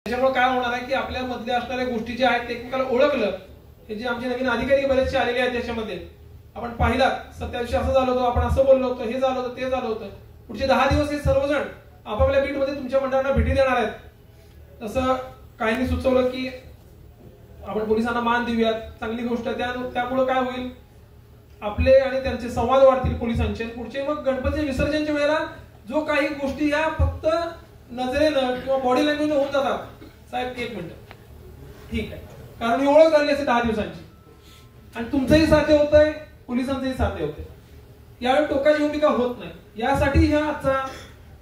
त्याच्यामुळे काय होणार आहे की आपल्या मधल्या असणाऱ्या गोष्टी ज्या आहेत एकमेकाला ओळखलं, हे जे आमचे नवीन अधिकारी बरेचसे आलेले आहेत त्याच्यामध्ये आपण पाहिलात सत्याविषयी असं झालं होतं, आपण असं बोललो होतो, हे झालं होतं, ते झालं होतं. पुढचे 10 दिवस हे सर्वजण आपापल्या बीटमध्ये तुमच्या मंडळांना भेटी देणार आहेत. तसं काहींनी सुचवलं की आपण पोलिसांना मान देऊयात, चांगली गोष्ट आहे. त्यामुळे काय होईल, आपले आणि त्यांचे संवाद वाढतील पोलिसांचे. पुढचे मग गणपती विसर्जनच्या वेळेला जो काही गोष्टी या फक्त नजरेनं किंवा बॉडी लँग्वेज होऊन जातात. साहेब 1 मिनिट, ठीक आहे, कारण ही ओळख झाली असते 10 दिवसांची आणि तुमचंही साध्य होतंय, पोलिसांचंही साध्य होतंय. यावेळी टोकाची भूमिका होत नाही. यासाठी हा आजचा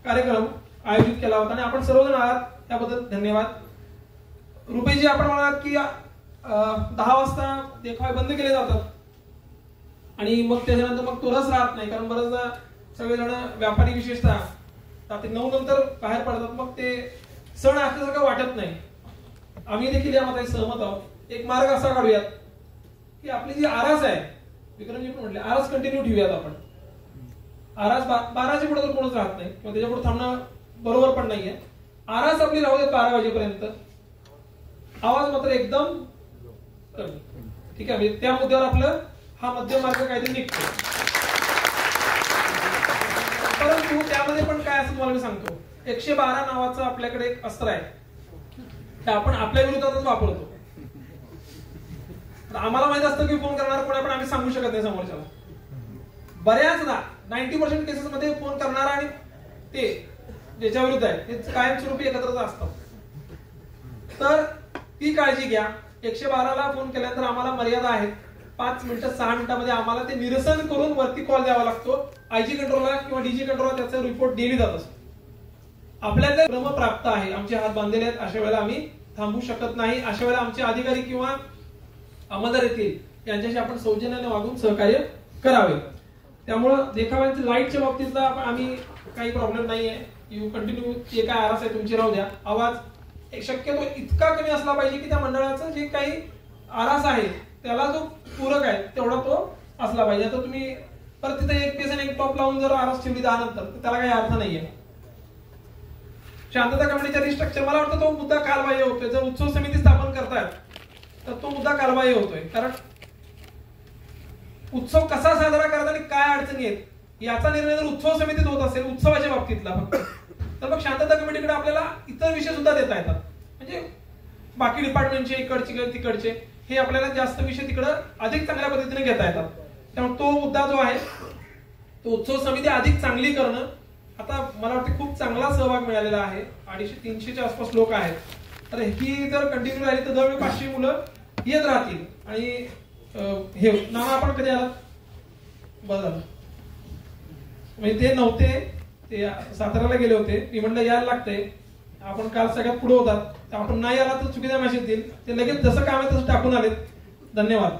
कार्यक्रम आयोजित केला होता आणि आपण सर्वजण आहात त्याबद्दल धन्यवाद. रुपेजी, आपण म्हणालात की 10 वाजता देखावे बंद केले जातात आणि मग त्याच्यानंतर मग तो रस राहत नाही, कारण बरेचदा सगळेजण व्यापारी विशेषतः रात्री 9 नंतर बाहेर पडतात, मग ते सण असल्यासारखं वाटत नाही. आम्ही देखील यामध्ये सहमत आहोत. एक मार्ग असा काढूयात की आपली जी आरास आहे, विक्रमजी पण म्हटले आरास कंटिन्यू ठेवूयात आपण. आरास 12च्या पुढे तर कोणच राहत नाही किंवा त्याच्या पुढे थांबणं बरोबर पण नाहीये. आरास आपली राहू देत 12 वाजेपर्यंत. आवाज मात्र एकदम कमी, ठीक आहे. त्या मुद्द्यावर आपलं हा मध्यम मार्ग काहीतरी निघतो. परंतु त्यामध्ये पण काय असं तुम्हाला मी सांगतो, 112 नावाचं आपल्याकडे एक अस्त्र आहे, ते आपण आपल्या विरोधातच वापरतो. आम्हाला माहित असतं की फोन करणार कोण आहे, पण आम्ही सांगू शकत नाही समोरच्याला. बऱ्याचदा 90% केसेस मध्ये फोन करणारा आणि ते ज्याच्या विरुद्ध आहे ते कायमस्वरूपी एकत्रच असतात. तर ती काळजी घ्या. 112ला फोन केल्यानंतर आम्हाला मर्यादा आहेत. 5 मिनिटं 6 मिनिटांमध्ये आम्हाला ते निरसन करून वरती कॉल द्यावा लागतो. आयजी कंट्रोलला किंवा डीजी कंट्रोलला त्याचा रिपोर्ट दिली जात असतो. आपल्याला क्रम प्राप्त आहे, आमचे हात बांधलेले आहेत, अशा वेळेला आम्ही थांबू शकत नाही. अशा वेळेला आमचे अधिकारी किंवा अंमलदार येतील यांच्याशी आपण सौजन्याने वागून सहकार्य करावे. त्यामुळं देखाव्यांच्या लाईटच्या बाबतीतला आम्ही काही प्रॉब्लेम नाहीये. यू कंटिन्यू जे काय आरास आहे तुमची राहू द्या. आवाज शक्यतो इतका कमी असला पाहिजे की त्या मंडळाचं जे काही आरास आहे त्याला जो पूरक आहे तेवढा तो असला पाहिजे. आता तुम्ही परत तिथे एक पीस आणि एक टॉप लावून जर आरास ठेवली 10 नंतर तर त्याला काही अर्थ नाहीये. शांतता कमिटीच्या रिस्ट्रक्चर, मला वाटतं तो मुद्दा कालबाह्य होतोय. जर उत्सव समिती स्थापन करतायत तर तो मुद्दा कालबाह्य होतोय. कारण उत्सव कसा साजरा करतात आणि काय अडचणी आहेत याचा निर्णय जर उत्सव समितीत होत असेल, उत्सवाच्या बाबतीतला फक्त, तर मग शांतता कमिटीकडे आपल्याला इतर विषय सुद्धा देता येतात. म्हणजे बाकी डिपार्टमेंटचे इकडचे तिकडचे हे आपल्याला जास्त विषय तिकडे अधिक चांगल्या पद्धतीने घेता येतात. त्यामुळे तो मुद्दा जो आहे तो उत्सव समिती अधिक चांगली करणं. आता मला वाटतं खूप चांगला सहभाग मिळालेला आहे. 250-300च्या आसपास लोक आहेत. तर ही जर कंटिन्यू राहिली तर दरवेळी 500 मुलं येत राहतील. आणि हे नाना आपण कधी आलात? बरं झालं, म्हणजे ते नव्हते, ते साताऱ्याला गेले होते. मी म्हणलं यायला लागतंय, आपण काल सगळ्यात पुढे होतात, तर आपण नाही आला तर चुकीचा मेसेज देईल. ते लगेच जसं काम आहे तसं टाकून आलेत. धन्यवाद.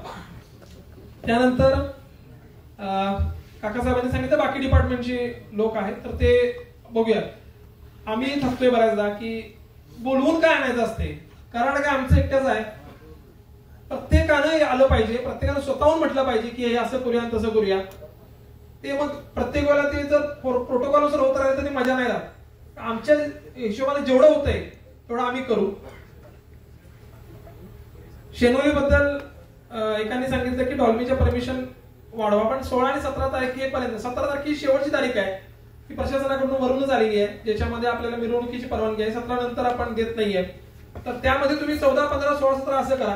त्यानंतर काकासाहेबांनी सांगितलं बाकी डिपार्टमेंटचे लोक आहेत, तर ते बघूया. आम्ही थकतोय बऱ्याचदा की बोलवून काय आणायचं असते, कारण काय आमचं एकट्याच आहे. प्रत्येकानं आलं पाहिजे, प्रत्येकानं स्वतःहून म्हटलं पाहिजे की हे असं करूया तसं करूया. ते मग प्रत्येक वेळेला ते जर प्रोटोकॉलनुसार होत राहिले तरी मजा नाही राहत. आमच्या हिशोबाने जेवढं होतंय तेवढं आम्ही करू. शेनोली बद्दल एकाने सांगितलं की डॉल्बीच्या परमिशन वाढवा, पण 16 आणि 17 तारखेपर्यंत, 17 तारखे शेवटची तारीख आहे ती प्रशासनाकडून वरूनच आलेली आहे, ज्याच्यामध्ये आपल्याला मिरवणुकीची परवानगी आहे. 17 नंतर आपण देत नाहीये. तर त्यामध्ये तुम्ही 14, 15, 16, 17 असं करा.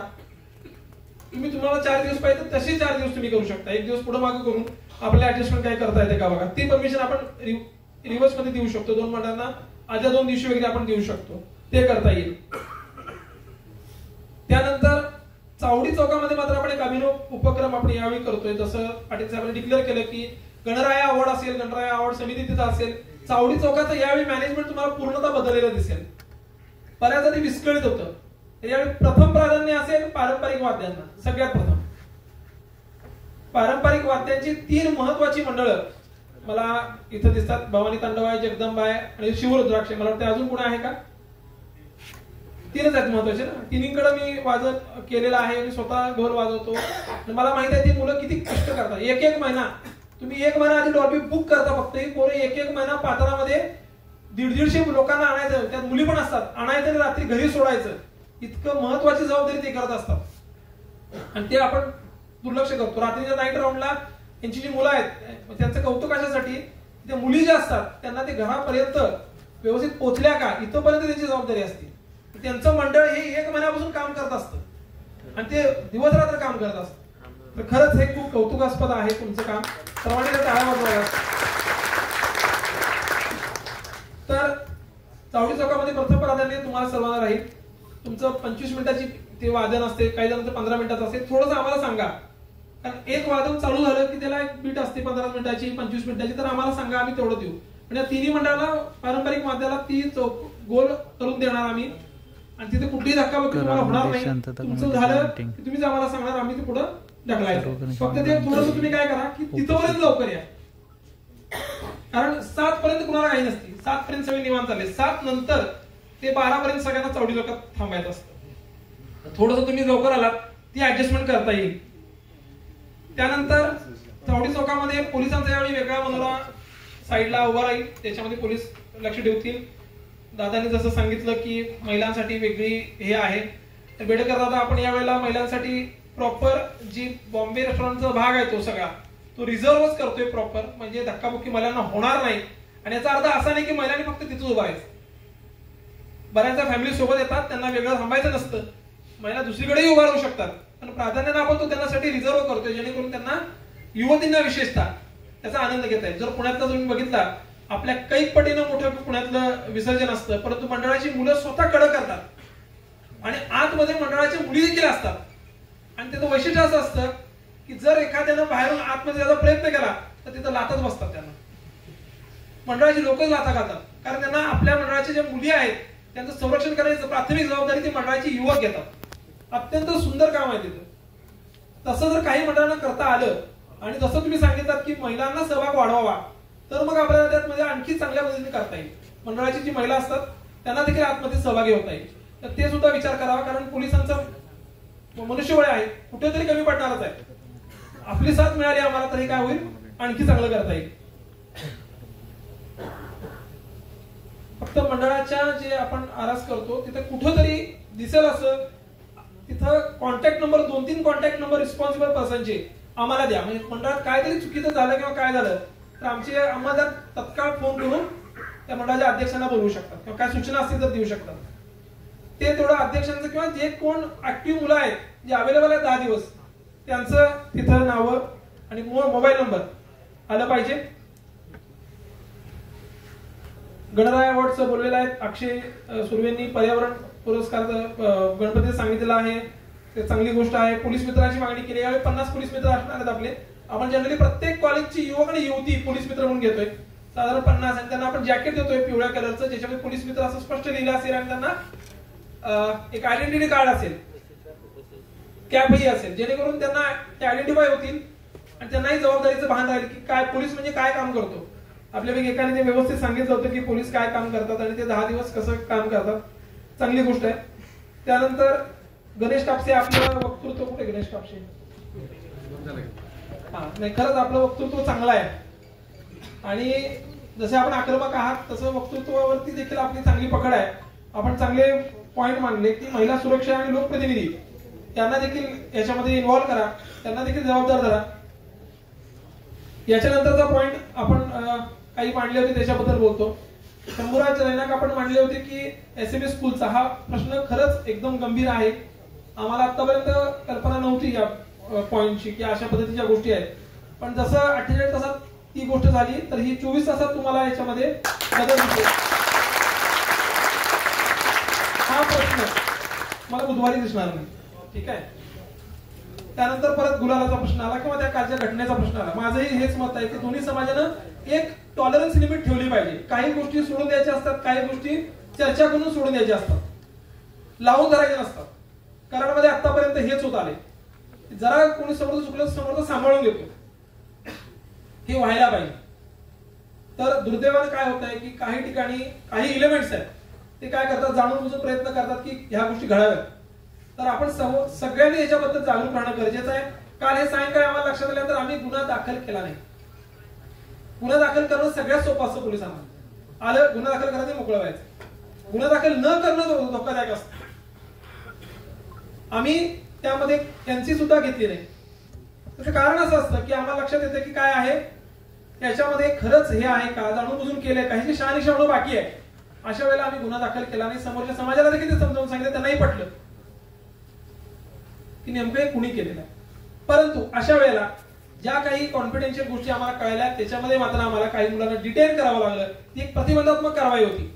तुम्हाला 4 दिवस पाहिजे तर तसे 4 दिवस तुम्ही करू शकता. 1 दिवस पुढे मागे करून आपल्याला ऍडजस्टमेंट काय करता येते का बघा. ती परमिशन आपण रिव्हर्स मध्ये देऊ शकतो. 2 मंडळांना आजच्या 2 दिवशी वगैरे आपण देऊ शकतो, ते करता येईल. त्यानंतर चावडी चौकामध्ये मात्र आपण एक अभिनव उपक्रम आपण यावेळी करतोय. जसं पाटील साहेबांनी डिक्लेअर केलं की गणराया अवॉर्ड असेल, गणराया अवॉर्ड समिती तिथं असेल. चावडी चौकाचं यावेळी मॅनेजमेंट तुम्हाला पूर्णतः बदललेलं दिसेल. बऱ्याचदा ते विस्कळीत होतं. यावेळी प्रथम प्राधान्य असेल पारंपरिक वाद्यांना. सगळ्यात प्रथम पारंपरिक वाद्यांची 3 महत्वाची मंडळं मला इथं दिसतात. भवानी तांडव आहे, जगदंबा आहे आणि शिवरुद्राक्ष. मला वाटतं अजून कोण आहे का? 3च आहेत महत्वाचे ना. 3कडे मी वाजत केलेलं आहे. मी स्वतः ढोल वाजवतो. मला माहिती आहे ती मुलं किती कष्ट करतात. एक महिना तुम्ही 1 महिना आधी डॉल्बी बुक करता. फक्त ही पोरं 1 महिना पात्रामध्ये 150 लोकांना आणायचं, त्यात मुली पण असतात, आणायचं आणि रात्री घरी सोडायचं, इतकं महत्वाची जबाबदारी ते करत असतात आणि ते आपण दुर्लक्ष करतो. रात्रीच्या नाईट राऊंडला यांची जी मुलं आहेत त्यांचं कौतुक कशासाठी, त्या मुली ज्या असतात त्यांना ते घरापर्यंत व्यवस्थित पोहोचल्या का इथपर्यंत त्यांची जबाबदारी असते. त्यांचं मंडळ हे 1 महिन्यापासून काम करत असतं आणि ते दिवस रात्र काम करत असतं. तर खरंच हे खूप कौतुकास्पद आहे तुमचं काम, सर्वांनी टाळ्या वाजवाव्या. तर चावडी चौकामध्ये प्रथम प्राधान्य तुम्हाला सर्वांना राहील. तुमचं 25 मिनिटाची ते वादन असते, काही जणांचं 15 मिनिटाचं असते. थोडंसं आम्हाला सांगा, कारण एक वादन चालू झालं की त्याला एक बीट असते 15 मिनिटाची 25 मिनिटाची, तर आम्हाला सांगा, आम्ही तेवढं देऊ. म्हणजे तिन्ही मंडळाला पारंपरिक वाद्याला ती गोल करून देणार आम्ही आणि तिथे कुठलीही धक्काबुक्की तुम्हाला होणार नाही. तुमचं झालं की तुम्हीच आम्हाला सांगणार, आम्ही ते पुढे ढकलायचं. फक्त ते थोडंसं तुम्ही काय करा की तिथपर्यंत लवकर या, कारण 7 पर्यंत कुणाला काही नसते. 7 पर्यंत सगळे निवांत झाले. 7 नंतर ते 12 पर्यंत सगळ्यांना चावडी चौकात थांबायचं असतं. थोडंसं तुम्ही लवकर आलात ती ऍडजस्टमेंट करता येईल. त्यानंतर चावडी चौकामध्ये पोलिसांचा यावेळी वेगळा मनोरा साईडला उभा राहील, त्याच्यामध्ये पोलीस लक्ष ठेवतील. दादांनी जसं सांगितलं की महिलांसाठी वेगळी हे आहे. तर बेडेकर दादा, आपण यावेळेला महिलांसाठी प्रॉपर जी बॉम्बे रेस्टॉरंटचा भाग आहे तो सगळा तो रिझर्वच करतोय प्रॉपर, म्हणजे धक्काबुक्की महिलांना होणार नाही. आणि याचा अर्थ असा नाही की महिलांनी फक्त तिथं उभा आहे. बऱ्याचदा फॅमिली सोबत येतात, त्यांना वेगळं थांबायचं नसतं, महिला दुसरीकडेही उभा राहू शकतात. पण प्राधान्याने आपण तो त्यांच्यासाठी रिझर्व करतोय, जेणेकरून त्यांना युवतींना विशेषतः त्याचा आनंद घेता येईल. जर पुण्यातला तुम्ही बघितला, आपल्या कैक पटीनं मोठं पुण्यातलं विसर्जन असतं, परंतु मंडळाची मुलं स्वतः कडक करतात आणि आतमध्ये मंडळाच्या मुली देखील असतात. आणि त्याचं वैशिष्ट्य असं असतं की जर एखाद्यानं बाहेरून आतमध्ये जायचा प्रयत्न केला तर तिथं लातच बसतात. त्यांना मंडळाची लोकच लाथा घालतात, कारण त्यांना आपल्या मंडळाच्या ज्या मुली आहेत त्यांचं संरक्षण करण्याची प्राथमिक जबाबदारी ती मंडळाची युवक घेतात. अत्यंत सुंदर काम आहे तिथं. तसं जर काही मंडळांना करता आलं आणि जसं तुम्ही सांगितलं की महिलांना सहभाग वाढवावा, तर मग आपल्याला त्यात आणखी चांगल्या पद्धतीने करता येईल. मंडळाची जी महिला असतात त्यांना देखील आतमध्ये सहभागी होता येईल. तर ते सुद्धा विचार करावा, कारण पोलिसांचा मनुष्यबळ आहे, कुठेतरी कमी पडणारच आहे. आपली साथ मिळाली आम्हाला तरी काय होईल, आणखी चांगलं करता येईल. फक्त मंडळाच्या जे आपण आरास करतो तिथे कुठेतरी दिसेल असं तिथं contact number 2-3 contact number responsible पर्सनचे आम्हाला द्या. म्हणजे मंडळात काहीतरी चुकीचं झालं किंवा काय झालं तर आमचे आम्हाला तत्काळ फोन करून त्या मंडळाच्या अध्यक्षांना बोलवू शकतात किंवा काय सूचना असतील तर देऊ शकतात. ते थोडं अध्यक्षांचं किंवा जे कोण ऍक्टिव्ह मुलं आहेत जे अवेलेबल आहेत 10 दिवस त्यांचं तिथं नावं आणि मोबाईल नंबर आलं पाहिजे. गणराय अवॉर्डचं बोललेलं आहे अक्षय सुर्वेंनी, पर्यावरण पुरस्कार गणपतीला सांगितलेला आहे, ते चांगली गोष्ट आहे. पोलीस मित्रांची मागणी केली, यावेळी 50 पोलीस मित्र असणार आहेत आपले. आपण जनरली प्रत्येक कॉलेजची युवक आणि युवती पोलीस मित्र म्हणून घेतोय, साधारण 50. आणि त्यांना आपण जॅकेट देतोय पिवळ्या कलरचं, ज्याच्यामध्ये पोलीस मित्र असं स्पष्ट लिहिलं असेल आणि त्यांना एक आयडेंटिटी कार्ड असेल, कॅपही असेल, जेणेकरून त्यांना ते आयडेंटिफाय होतील आणि त्यांनाही जबाबदारीचं भान राहील की काय पोलीस म्हणजे काय काम करतो. आपल्यापैकी एकाने ते व्यवस्थित सांगितलं होतं की पोलीस काय काम करतात आणि ते 10 दिवस कसं काम करतात. चांगली गोष्ट आहे. त्यानंतर गणेश कापसे, आपलं वक्तृत्व कुठे गणेश कापसे? नाही, खरंच आपलं वक्तृत्व चांगलं आहे आणि जसे आपण आक्रमक आहात तसं वक्तृत्वावरती देखील आपली चांगली पकड आहे. आपण चांगले पॉइंट मांडले की महिला सुरक्षा आणि लोकप्रतिनिधी त्यांना देखील याच्यामध्ये इन्व्हॉल्व करा, त्यांना देखील जबाबदार धरा. याच्यानंतरचा पॉइंट आपण काही मांडले होते त्याच्याबद्दल बोलतो. शंभूराज रैनाक आपण मांडले होते की एसएमएस स्कूलचा हा प्रश्न खरंच एकदम गंभीर आहे. आम्हाला आतापर्यंत कल्पना नव्हती या पॉइंटची की अशा पद्धतीच्या गोष्टी आहेत, पण जसं 48 तासात ती गोष्ट झाली तर ही 24 तासात तुम्हाला याच्यामध्ये बदल दिसेल. हा प्रश्न मला बुधवारी दिसणार नाही, ठीक आहे. त्यानंतर परत गुलालाचा प्रश्न आला किंवा त्या कालच्या घटनेचा प्रश्न आला. माझंही हेच मत आहे की दोन्ही समाजानं एक टॉलरन्स लिमिट ठेवली पाहिजे. काही गोष्टी सोडून द्यायच्या असतात, काही गोष्टी चर्चा करून सोडून द्यायच्या असतात, लावून धरायच्या नसतात. कराडामध्ये आतापर्यंत हेच होत आले. जरा कोणी समोर चुकलं समोर सांभाळून घेतो, हे व्हायला पाहिजे. तर दुर्दैवाने काय होत आहे की काही ठिकाणी काही एलिमेंट्स आहेत ते काय करतात, जाणून बुजून प्रयत्न करतात की ह्या गोष्टी घडाव्यात. तर आपण सगळ्यांनी याच्याबद्दल जागरूक राहणं गरजेचं आहे. काल हे सायंकाळी आम्हाला लक्षात आल्यानंतर आम्ही गुन्हा दाखल केला नाही. गुन्हा दाखल करणं सगळ्यात सोपं असतं पोलिसांना. आलं गुन्हा दाखल करायचं मोकळं व्हायचं. गुन्हा दाखल न करणं धोकादायक असतं. आम्ही त्यामध्ये एनसी सुद्धा घेतली नाही. त्याचं कारण असं असतं की आम्हाला लक्षात येतं की काय आहे याच्यामध्ये खरंच हे आहे का, जाणून बुजून केलंय का, ह्याची शहानिशा होणं बाकी आहे. अशा वेळेला आम्ही गुन्हा दाखल केला नाही. समोरच्या समाजाला देखील ते समजावून सांगितलं, त्यांनाही पटलं की नेमकं हे कुणी केलेलं आहे. परंतु अशा वेळेला ज्या काही कॉन्फिडेन्शियल गोष्टी आम्हाला कळल्या त्याच्यामध्ये मात्र आम्हाला काही मुलांना डिटेन करावं लागलं. ती एक प्रतिबंधात्मक कारवाई होती.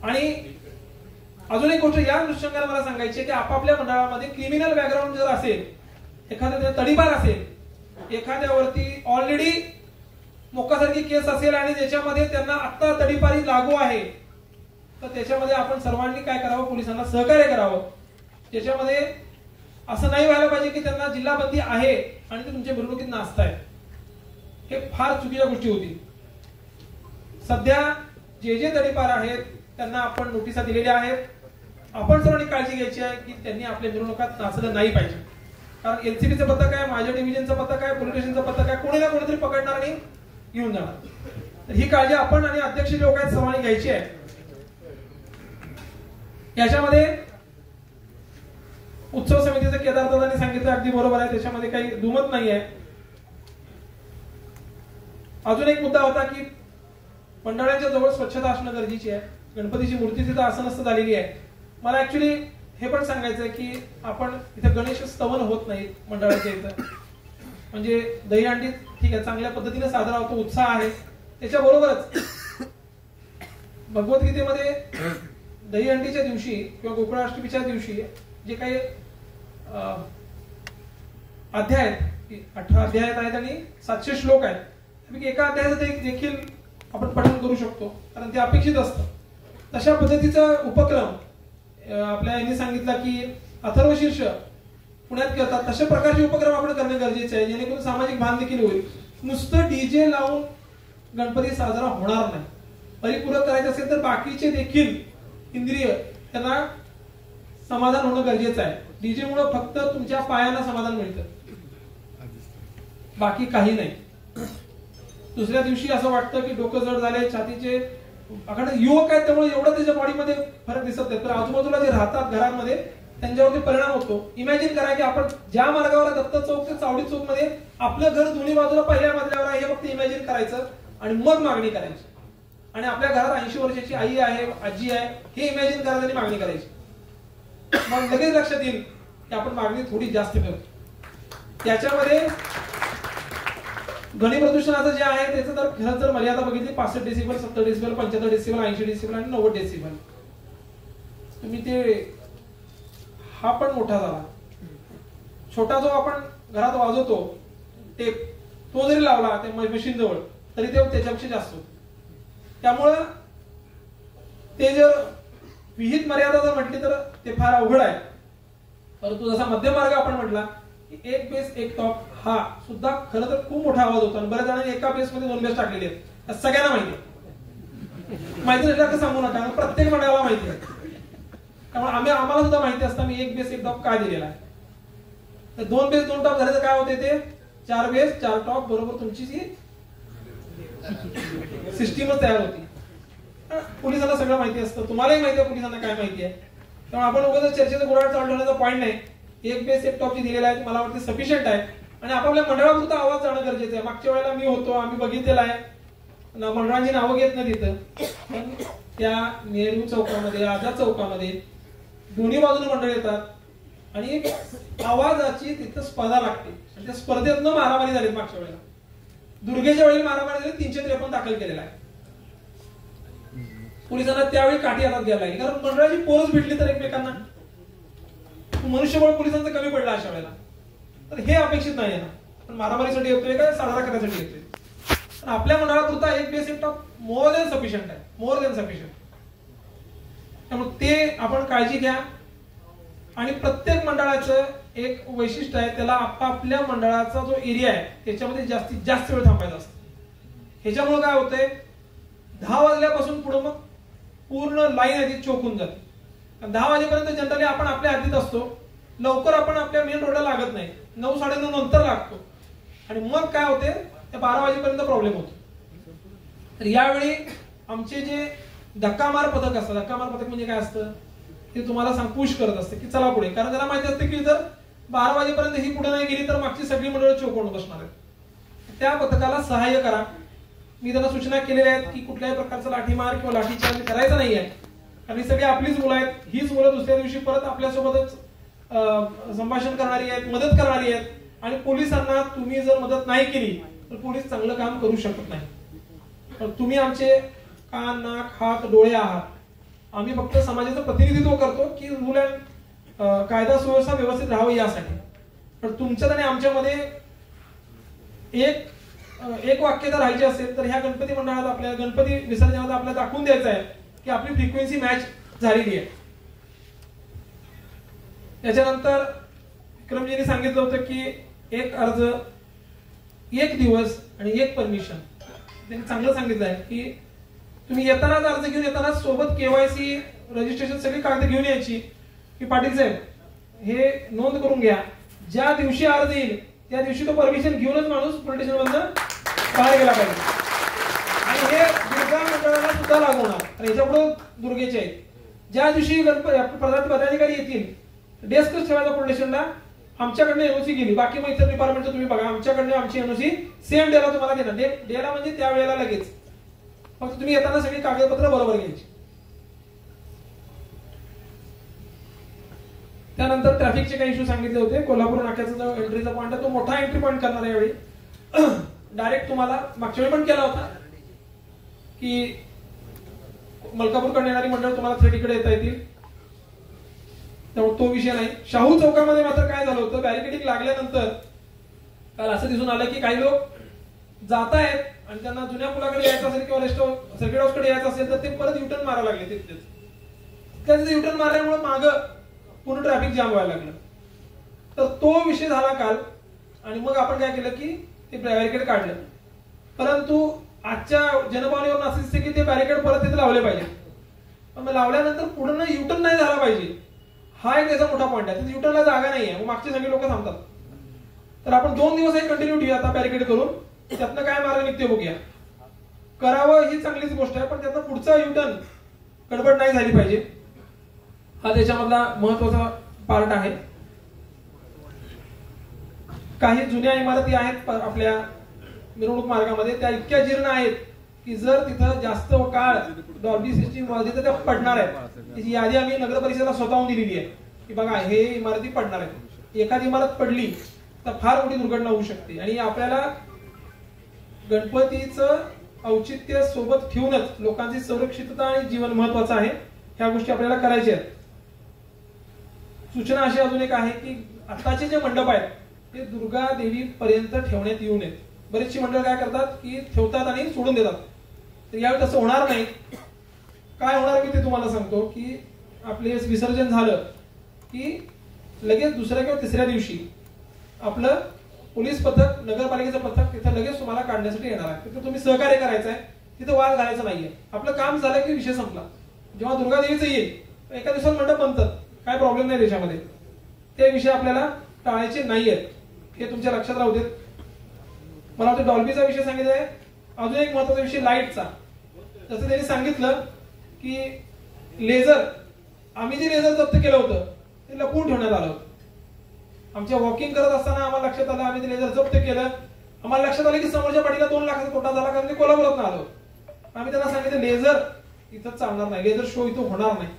आणि अजून एक गोष्ट या अनुषंगाने मला सांगायची की आपापल्या मंडळामध्ये क्रिमिनल बॅकग्राऊंड जर असेल, एखाद्या तडीपार असेल, एखाद्यावरती ऑलरेडी मोक्कासारखी केस असेल आणि ज्याच्यामध्ये त्यांना आता तडीपारी लागू आहे, तर त्याच्यामध्ये आपण सर्वांनी काय करावं, पोलिसांना सहकार्य करावं. त्याच्यामध्ये असं नाही व्हायला पाहिजे की त्यांना जिल्हाबंदी आहे आणि ते तुमच्या मिरवणुकीत नाचतायत. हे फार चुकीच्या गोष्टी होती. सध्या जे तडीपार आहेत त्यांना आपण नोटिसा दिलेल्या आहेत. आपण सर्वांनी काळजी घ्यायची आहे की त्यांनी आपल्या मिरवणुकात नाचलं नाही पाहिजे. कारण एलसीबीचं पथक आहे, माझ्या डिव्हिजनचं पथक आहे, पोलीस स्टेशनचं पथक आहे, कोणी ना कोणीतरी पकडणार आणि घेऊन जाणार. तर ही काळजी आपण आणि अध्यक्ष लोक आहेत सर्वांनी घ्यायची आहे. याच्यामध्ये उत्सव समितीचं केदार दादांनी सांगितलं अगदी बरोबर आहे, त्याच्यामध्ये काही दुमत नाही आहे. अजून एक मुद्दा होता की मंडळाच्या जवळ स्वच्छता असणं गरजेची आहे. गणपतीची मूर्ती तिथं असं नसतं झालेली आहे. मला ऍक्च्युली हे पण सांगायचं आहे की आपण इथं गणेश स्तवन होत नाही मंडळाच्या इथं. म्हणजे दहीहंडी ठीक आहे, चांगल्या पद्धतीने साजरा होतो, उत्साह आहे. त्याच्याबरोबरच भगवद्गीतेमध्ये दहीहंडीच्या दिवशी किंवा गोकुळाष्टमीच्या दिवशी जे काही अध्याय आहेत, 18 अध्याय आहेत आणि 700 श्लोक आहेत, त्यापैकी एका अध्यायाचं देखील आपण पठण करू शकतो, कारण ते अपेक्षित असतं. तशा पद्धतीचा उपक्रम आपल्या यांनी सांगितला की अथर्वशीर्ष पुण्यात करतात. तशा प्रकारचे उपक्रम आपण करणं गरजेचं आहे, जेणेकरून सामाजिक भान देखील होईल. नुसतं डीजे लावून गणपती साजरा होणार नाही. परिपूरक करायचं असेल तर बाकीचे देखील इंद्रिय त्यांना समाधान होणं गरजेचं आहे. डीजे मुळे फक्त तुमच्या पायांना समाधान मिळतं, बाकी काही नाही. दुसऱ्या दिवशी असं वाटतं की डोकं जड झाले, छातीचे युवक आहेत त्यामुळे एवढं त्याच्या बॉडीमध्ये फरक दिसत नाही, तर आजूबाजूला जे राहतात घरांमध्ये त्यांच्यावरती परिणाम होतो. इमॅजिन करा की आपण ज्या मार्गावर दत्त चौक ते चावडी चौक मध्ये आपलं घर दोन्ही बाजूला पहिल्या मजल्यावर आहे, हे फक्त इमॅजिन करायचं आणि मग मागणी करायची. आणि आपल्या घरात 80 वर्षाची आई आहे, आजी आहे, हे इमॅजिन करायचं आणि मागणी करायची. मग लगेच लक्षात येईल की आपण मागणी थोडी जास्त करतो. याच्यामध्ये ध्वनी प्रदूषणाचं जे आहे त्याचं तर खरंच जर मर्यादा बघितली 65 डेसिबल, 70 डेसिबल, 75 डेसिबल, 80 डेसिबल आणि 90 डेसिबल. तुम्ही ते हा पण मोठा झाला. छोटा जो आपण घरात वाजवतो टेप, तो जरी लावला ते मशीन जवळ तरी ते त्याच्यापेक्षा जास्त होत. त्यामुळं ते जर विहित मर्यादा जर म्हटली तर ते फार अवघड आहे. परंतु जसा मध्यम मार्ग आपण म्हटला की एक बेस एक टॉप हा सुद्धा खरं तर खूप मोठा आवाज होता. आणि बऱ्याच जणांनी एका बेस मध्ये 2 बेस टाकलेले आहेत, सगळ्यांना माहिती आहे. माहिती नसल्याचं सांगू नका, प्रत्येक मंडळाला माहिती आहे. त्यामुळे आम्हाला सुद्धा माहिती असतं मी एक बेस एक टॉप काय दिलेला आहे. तर 2 बेस 2 टॉप झाले तर काय होते, ते 4 बेस 4 टॉप बरोबर तुमची जी सिस्टीमच तयार होती. पोलिसांना सगळं माहिती असतं, तुम्हालाही माहिती आहे पोलिसांना काय माहिती आहे. त्यामुळे आपण उगाच चर्चेचा गुराढ चालवण्याचा पॉईंट नाही. एक बेस एक टॉप जी दिलेला आहे मला वाटतं सफिशियंट आहे. आणि आपापल्या मंडळापुरता आवाज जाणं गरजेचं आहे. मागच्या वेळेला मी होतो, आम्ही बघितलेला आहे, मंडळांची नावं घेत नाही तिथं, पण त्या नेहरू चौकामध्ये, आझाद चौकामध्ये दोन्ही बाजूने मंडळ येतात आणि आवाजाची तिथं स्पर्धा लागते. आणि त्या स्पर्धेतनं मारामारी झाली. मागच्या वेळेला दुर्गेच्या वेळी मारामारी झाली, 353 दाखल केलेला आहे. पोलिसांना त्यावेळी काठी हातात घ्यायला लागली, कारण मंडळाची पोरच भेटली तर एकमेकांना. मनुष्यबळ पोलिसांचं कमी पडलं अशा वेळेला. तर हे अपेक्षित नाही ना. पण मारामारीसाठी येतोय का साजरा करण्यासाठी येतोय. पण आपल्या मंडळापुरता एक बेस एक टॉप मोर दॅन सफिशियंट आहे, मोर दॅन सफिशियंट. त्यामुळे ते आपण काळजी घ्या. आणि प्रत्येक मंडळाचं एक वैशिष्ट्य आहे, त्याला आपापल्या मंडळाचा जो एरिया आहे त्याच्यामध्ये जास्तीत जास्त वेळ थांबायचा असतो. ह्याच्यामुळे काय होतंय, 10 वाजल्यापासून पुढे मग पूर्ण लाईन आधी चोकून जाते. 10 वाजेपर्यंत जनरली आपण आपल्या हद्दीत असतो. लवकर आपण आपल्या मेन रोडला लागत नाही, 9 साडेनऊ नंतर लागतो. आणि मग काय होते, त्या 12 वाजेपर्यंत प्रॉब्लेम होतो. तर यावेळी आमचे जे धक्कामार पथक असतं, धक्कामार पथक म्हणजे काय असतं, ते तुम्हाला पुश करत असते की चला पुढे, कारण त्याला माहिती असते की जर 12 वाजेपर्यंत ही पुढे नाही गेली तर मागची सगळी मंडळ चोकवून बसणार आहेत. त्या पथकाला सहाय्य करा. मी त्यांना सूचना केलेल्या आहेत की कुठल्याही प्रकारचा लाठीमार किंवा लाठीचार्ज करायचा नाही आहे, कारण ही सगळी आपलीच मुलं आहेत. हीच मुलं दुसऱ्या दिवशी परत आपल्यासोबतच संभाषण करणारी आहेत, मदत करणारी आहेत, आणि पोलिसांना तुम्ही जर मदत नाही केली तर पोलीस चांगलं काम करू शकत नाही. तर तुम्ही आमचे कान, नाक, हात, डोळे आहात. आम्ही फक्त समाजाचं प्रतिनिधित्व करतो की रूल अँड कायदा सुव्यवस्था व्यवस्थित राहावी यासाठी. पण तुमच्यात आणि आमच्यामध्ये एक वाक्यता राहायची असेल तर ह्या गणपती मंडळात, आपल्या गणपती विसर्जनात आपल्याला दाखवून द्यायचं आहे की आपली फ्रिक्वेन्सी मॅच झालेली आहे. त्याच्यानंतर विक्रमजींनी सांगितलं होतं की एक अर्ज, एक दिवस आणि एक परमिशन. त्यांनी चांगलं सांगितलं आहे की तुम्ही येतानाच अर्ज घेऊन येताना सोबत केवायसी, रजिस्ट्रेशन सगळी कागद घेऊन यायची की पाटील साहेब हे नोंद करून घ्या, ज्या दिवशी अर्ज येईल त्या दिवशी तो परमिशन घेऊनच माणूस पोलीस स्टेशन मधनं बाहेर गेला पाहिजे. आणि हे दुर्गा मंडळाला सुद्धा लागू होणार. याच्यापुढे दुर्गेचे आहेत. ज्या दिवशी पदाधिकारी येतील डेस्कच ठेवायचा पोलीस स्टेशनला. आमच्याकडनं एनओसी गेली, बाकी मग इतर डिपार्टमेंटचं तुम्ही बघा, आमच्याकडनं आमची एनओसी सेम डेला तुम्हाला देणार. डेला म्हणजे त्या वेळेला लगेच. फक्त तुम्ही येताना सगळी कागदपत्र बरोबर घ्यायची. त्यानंतर ट्रॅफिकचे काही इश्यू सांगितले होते. कोल्हापूर नाक्याचा जो एंट्रीचा पॉईंट आहे तो मोठा एंट्री पॉईंट करणार आहे यावेळी. डायरेक्ट तुम्हाला मागच्या वेळी पण केला होता की मलकापूरकडे येणारी मंडळ तुम्हाला थेट येता येतील, त्यामुळे तो विषय नाही. शाहू चौकामध्ये मात्र काय झालं होतं, बॅरिकेडिंग लागल्यानंतर काल असं दिसून आलं की काही लोक जात आहेत आणि त्यांना जुन्या पुलाकडे यायचं असेल किंवा सर्किट हाऊसकडे यायचं असेल तर ते परत युटर्न मारायला लागले. तिथेच युटर्न मारल्यामुळे मागं पूर्ण ट्रॅफिक जाम व्हायला लागलं. तर तो विषय झाला काल, आणि मग आपण काय केलं की ते बॅरिकेड काढलं. परंतु आजच्या जनभावनेवर असं दिसते की ते बॅरिकेड परत तिथे लावले पाहिजे, पण लावल्यानंतर पूर्ण युटर्न नाही झाला पाहिजे. हा एक त्याचा मोठा पॉईंट आहे. तिथे युटर्नला जागा नाहीये, मग मागचे सगळे लोक थांबतात. तर आपण 2 दिवस हे कंटिन्यू ठेवूया आता बॅरिकेड करून, त्यातनं काय मार्ग निघते बघूया. करावं ही चांगलीच गोष्ट आहे, पण त्यातनं पुढचा युटर्न गडबड नाही झाली पाहिजे. हा त्याच्यामधला महत्वाचा पार्ट आहे. काही जुन्या इमारती आहेत आपल्या मिरवणूक मार्गामध्ये, त्या इतक्या जीर्ण आहेत की जर तिथं जास्त काळ डॉल्बी सिस्टीम वाजली तर त्या पडणार आहेत. त्याची यादी आम्ही नगर परिषदेला स्वतःहून दिलेली आहे की बघा हे इमारती पडणार आहेत. एखादी इमारत पडली तर फार मोठी दुर्घटना होऊ शकते. आणि आपल्याला गणपतीचं औचित्य सोबत ठेवूनच लोकांची सुरक्षितता आणि जीवन महत्वाचं आहे. ह्या गोष्टी आपल्याला करायच्या आहेत. सूचना अशी अजून एक आहे की आताचे जे मंडप आहेत ते दुर्गा देवी पर्यंत ठेवण्यात येऊ नयेत. बरेचशी मंडळ काय करतात की ठेवतात आणि सोडून देतात. तर यावेळी तसं होणार नाही. काय होणार मी ते तुम्हाला सांगतो की आपले विसर्जन झालं की लगेच दुसऱ्या किंवा तिसऱ्या दिवशी आपलं पोलीस पथक, नगरपालिकेचं पथक तिथं लगेच तुम्हाला काढण्यासाठी येणार आहे. तिथं तुम्ही सहकार्य करायचं आहे, तिथं वाद घालायचा नाहीये. आपलं काम झालं की विषय संपला. जेव्हा दुर्गा देवीचं येईल एका दिवसात मंडप बनतात, काय प्रॉब्लेम नाही देशामध्ये. ते विषय आपल्याला टाळायचे नाहीयेत, हे तुमच्या लक्षात राहू देत. मला वाटतं डॉल्बीचा विषय सांगितलाय. अजून एक महत्वाचा विषय लाईटचा. जसं त्यांनी सांगितलं की लेझर, आम्ही जे लेझर जप्त केलं होतं ते लपवून ठेवण्यात आलं होतं. आमच्या वॉकिंग करत असताना आम्हाला लक्षात आलं, आम्ही ते लेझर जप्त केलं. आम्हाला लक्षात आलं की समोरच्या पाठीला 2 लाखाचा तोटा झाला, कारण ते कोल्हापुरात आलो. आम्ही त्यांना सांगितलं लेझर इथं चालणार नाही, लेझर शो इथं होणार नाही.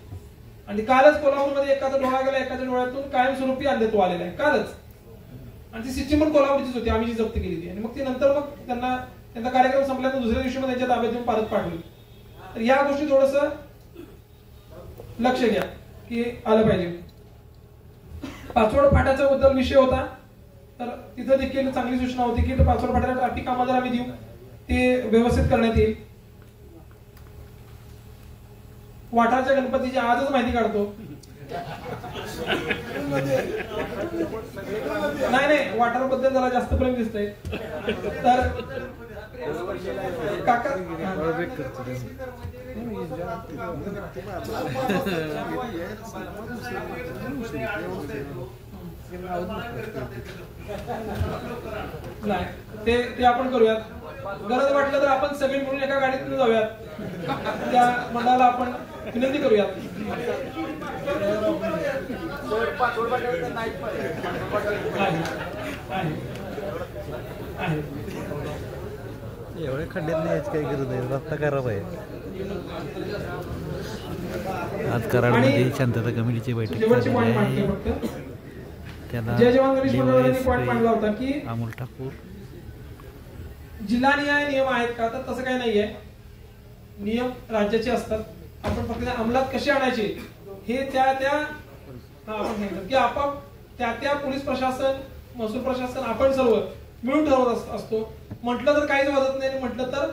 आणि कालच कोल्हापूरमध्ये एकाचा डोळा गेला, एकाच्या डोळ्यातून कायमस्वरूपी अंधत्व आलेलं आहे कालच. आणि ती सिस्टीम पण कोल्हापूरचीच होती, आम्ही जी जप्त केली होती. आणि मग ती नंतर मग त्यांचा कार्यक्रम संपल्यानंतर दुसऱ्या दिवशी त्यांच्या ताब्यात येऊन परत पाठवली. तर या गोष्टी थोडस लक्ष घ्या की आलं पाहिजे. पाचवड फाट्याचा बद्दल विषय होता, तर तिथं देखील चांगली सूचना होती की पाचवड फाट्याला ट्रॅफिक कामं जर आम्ही देऊ ते व्यवस्थित करण्यात येईल. वाठारच्या गणपतीची आजच माहिती काढतो. नाही वाठाराबद्दल जरा जास्त प्रेम दिसतंय. तर काका नाही ते आपण करूयात. गरज वाटलं तर आपण सगळे मिळून एका गाडीतून जाऊयात, त्या मंडळाला आपण विनंती करूयात. एवढ्या खड्ड्यात नाही काही गरज आहे, रस्ता खराब आहे. आज कराडमध्ये शांतता कमिटीची बैठक त्याला अमोल ठाकूर. जिल्हानिहाय नियम आहेत का, तर तसं काही नाहीये. नियम राज्याचे असतात. आपण फक्त अंमलात कसे आणायचे हे त्या आपण सांगितलं की आपण त्या पोलीस प्रशासन, महसूल प्रशासन, आपण सर्व मिळून ठरवत असतो. म्हटलं तर काहीच वाजत नाही, म्हटलं तर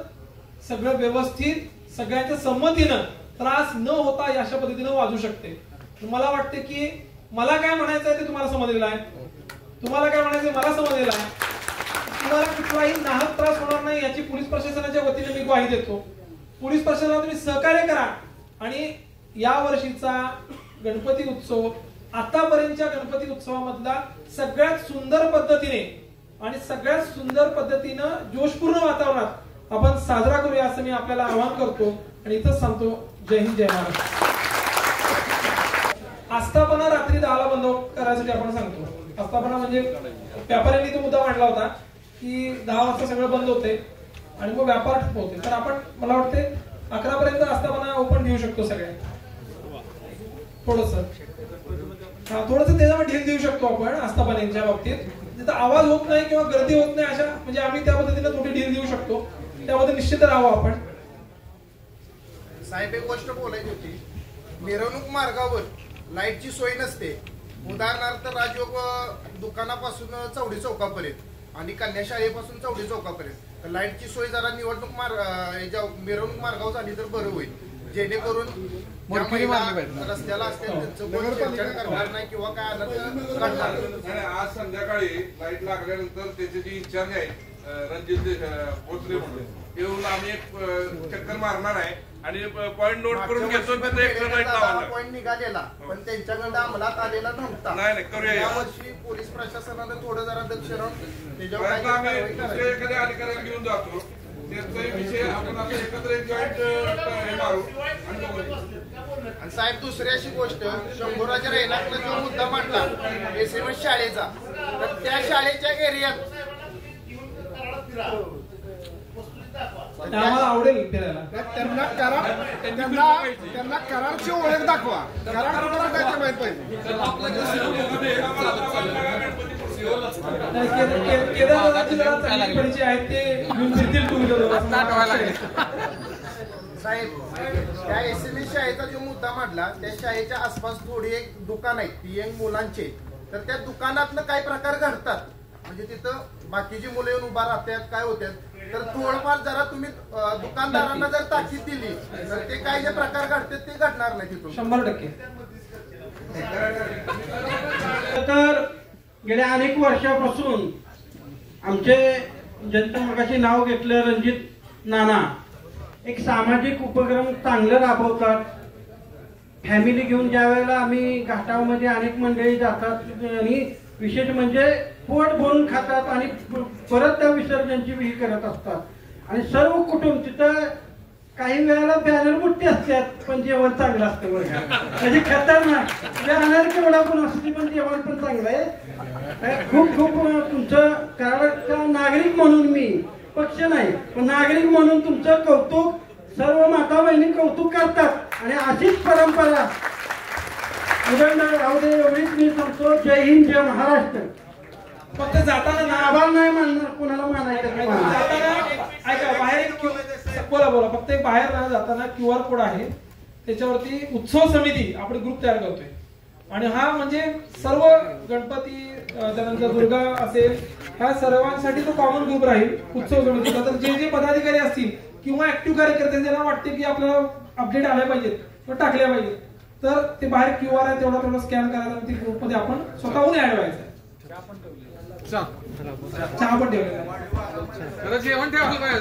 सगळं व्यवस्थित सगळ्यांच्या संमतीनं त्रास न होता अशा पद्धतीनं वाजू शकते. मला वाटते की मला काय म्हणायचं आहे ते तुम्हाला समजलेलं आहे, तुम्हाला काय म्हणायचं मला समजलेलं आहे. तुम्हाला कुठलाही नाहक त्रास होणार नाही याची पोलीस प्रशासनाच्या वतीने मी ग्वाही देतो. पोलीस प्रशासनाला तुम्ही सहकार्य करा आणि या वर्षीचा गणपती उत्सव आतापर्यंतच्या गणपती उत्सवामधला सगळ्यात सुंदर पद्धतीने आणि सगळ्यात सुंदर पद्धतीनं जोशपूर्ण वातावरणात आपण साजरा करूया असं मी आपल्याला आवाहन करतो आणि इथंच सांगतो. जय हिंद, जय महाराष्ट्र. आस्थापना रात्री 10ला बंद करायसाठी आपण सांगतो. आस्थापना म्हणजे व्यापाऱ्यांनी तो मुद्दा मांडला होता की 10 वाजता सगळं बंद होते आणि मग व्यापार ठप्प होते. तर आपण मला वाटते 11 पर्यंत आस्थापना ओपन ठेवू शकतो. सगळ्या थोडस त्याच्यामध्ये ढील देऊ शकतो आपण आस्थापनेच्या बाबतीत. तिथं आवाज होत नाही किंवा गर्दी होत नाही अशा, म्हणजे आम्ही त्या पद्धतीने थोडी ढील देऊ शकतो. त्यामध्ये निश्चित राहावं आपण. साहेब, एक गोष्ट बोलायची होती. मिरवणूक मार्गावर लाईटची सोय नसते. उदाहरणार्थ राजयोग दुकानापासून चौडी चौकापर्यंत आणि कन्या शाळेपासून चौडी चौकापर्यंत लाईटची सोय जरा निवडणूक मिरवणूक मार्गावर झाली तर बरं होईल, जेणेकरून रस्त्याला असतील त्यांचं कोण चर्चा करणार नाही किंवा काय आलं. आज संध्याकाळी लाईट लागल्यानंतर त्याचे जे इंचार्ज आहे रणजित भोसले म्हणून येऊन आम्ही एक चक्कर मारणार आहे आणि पॉइंट नोट करून घेतो. पॉइंट निघालेला पण त्यांच्याकडे अंमलात आलेला नव्हता. नाही करूया. यावर्षी पोलीस प्रशासनानं थोडं जरा दक्ष राहून त्याच्यावर एखाद्या अधिकाऱ्याला घेऊन जातो. त्याचा विषय आपण आता एकत्र एक जॉईंट मारू. आणि साहेब, दुसरी अशी गोष्ट, शंभूराच्या रैनातला जो मुद्दा मांडला SMS शाळेचा, तर त्या शाळेच्या एरियात आम्हाला आवडेल फिरायला. त्यांना कराडची ओळख दाखवा. कराड कुठं काय ते माहित पाहिजे. केदारनाथची जरा चांगली परिचय आहेत ते घेऊन फिरतील साहेब, त्या SMS शाळेचा जो मुद्दा मांडला, त्या शाळेच्या आसपास थोडी एक दुकान आहेत ती एक मुलांचे, तर त्या दुकानातलं काही प्रकार घडतात. म्हणजे तिथं बाकीची मुलं येऊन उभा राहतात, काय होतात, तर थोडंफार जरा तुम्ही दुकानदारांना जर ताकीद दिली तर ते काही जे प्रकार घडतात ते घडणार नाही तिथून. 100%. तर गेल्या अनेक वर्षापासून आमचे जनता मगाशी नाव घेतलं रणजित नाना एक सामाजिक उपक्रम चांगलं राबवतात. फॅमिली घेऊन ज्या वेळेला आम्ही घाटावमध्ये अनेक मंडळी जातात आणि विशेष म्हणजे पोट भरून खातात आणि परत त्या विसर्जनची विही करत असतात आणि सर्व कुटुंब तिथं. काही वेळेला बॅनर मोठी असतात पण जेवण चांगलं असतं बघा. म्हणजे खतरनाक बॅनर केवढा पण असते पण जेवण पण चांगलं आहे. खूप खूप तुमचं कराडचा नागरिक म्हणून, मी पक्ष नाही पण नागरिक म्हणून तुमचं कौतुक सर्व माता बहिणी कौतुक करतात आणि अशीच परंपरा उदंड राहू दे एवढीच मी सांगतो. जय हिंद, जय महाराष्ट्र. फक्त जाताना आभार नाही मानणार, कोणाला मानायचं जाताना ऐका, बाहेर बोला फक्त बाहेर ना जाताना QR कोड आहे, त्याच्यावरती उत्सव समिती आपण ग्रुप तयार करतोय आणि हा म्हणजे सर्व गणपती त्यानंतर दुर्गा असेल ह्या सर्वांसाठी तो कॉमन ग्रुप राहील उत्सव समितीचा. तर जे जे पदाधिकारी असतील किंवा ऍक्टिव्ह कार्यकर्ते ज्यांना वाटते की आपल्याला अपडेट आल्या पाहिजेत किंवा टाकल्या पाहिजेत तर ते बाहेर QR आहे तेवढा स्कॅन करायचा आणि ते ग्रुपमध्ये आपण स्वतःहून ऍड व्हायचं. चहा पण ठेवलेला. जेवण ठेवलं पाहिजे.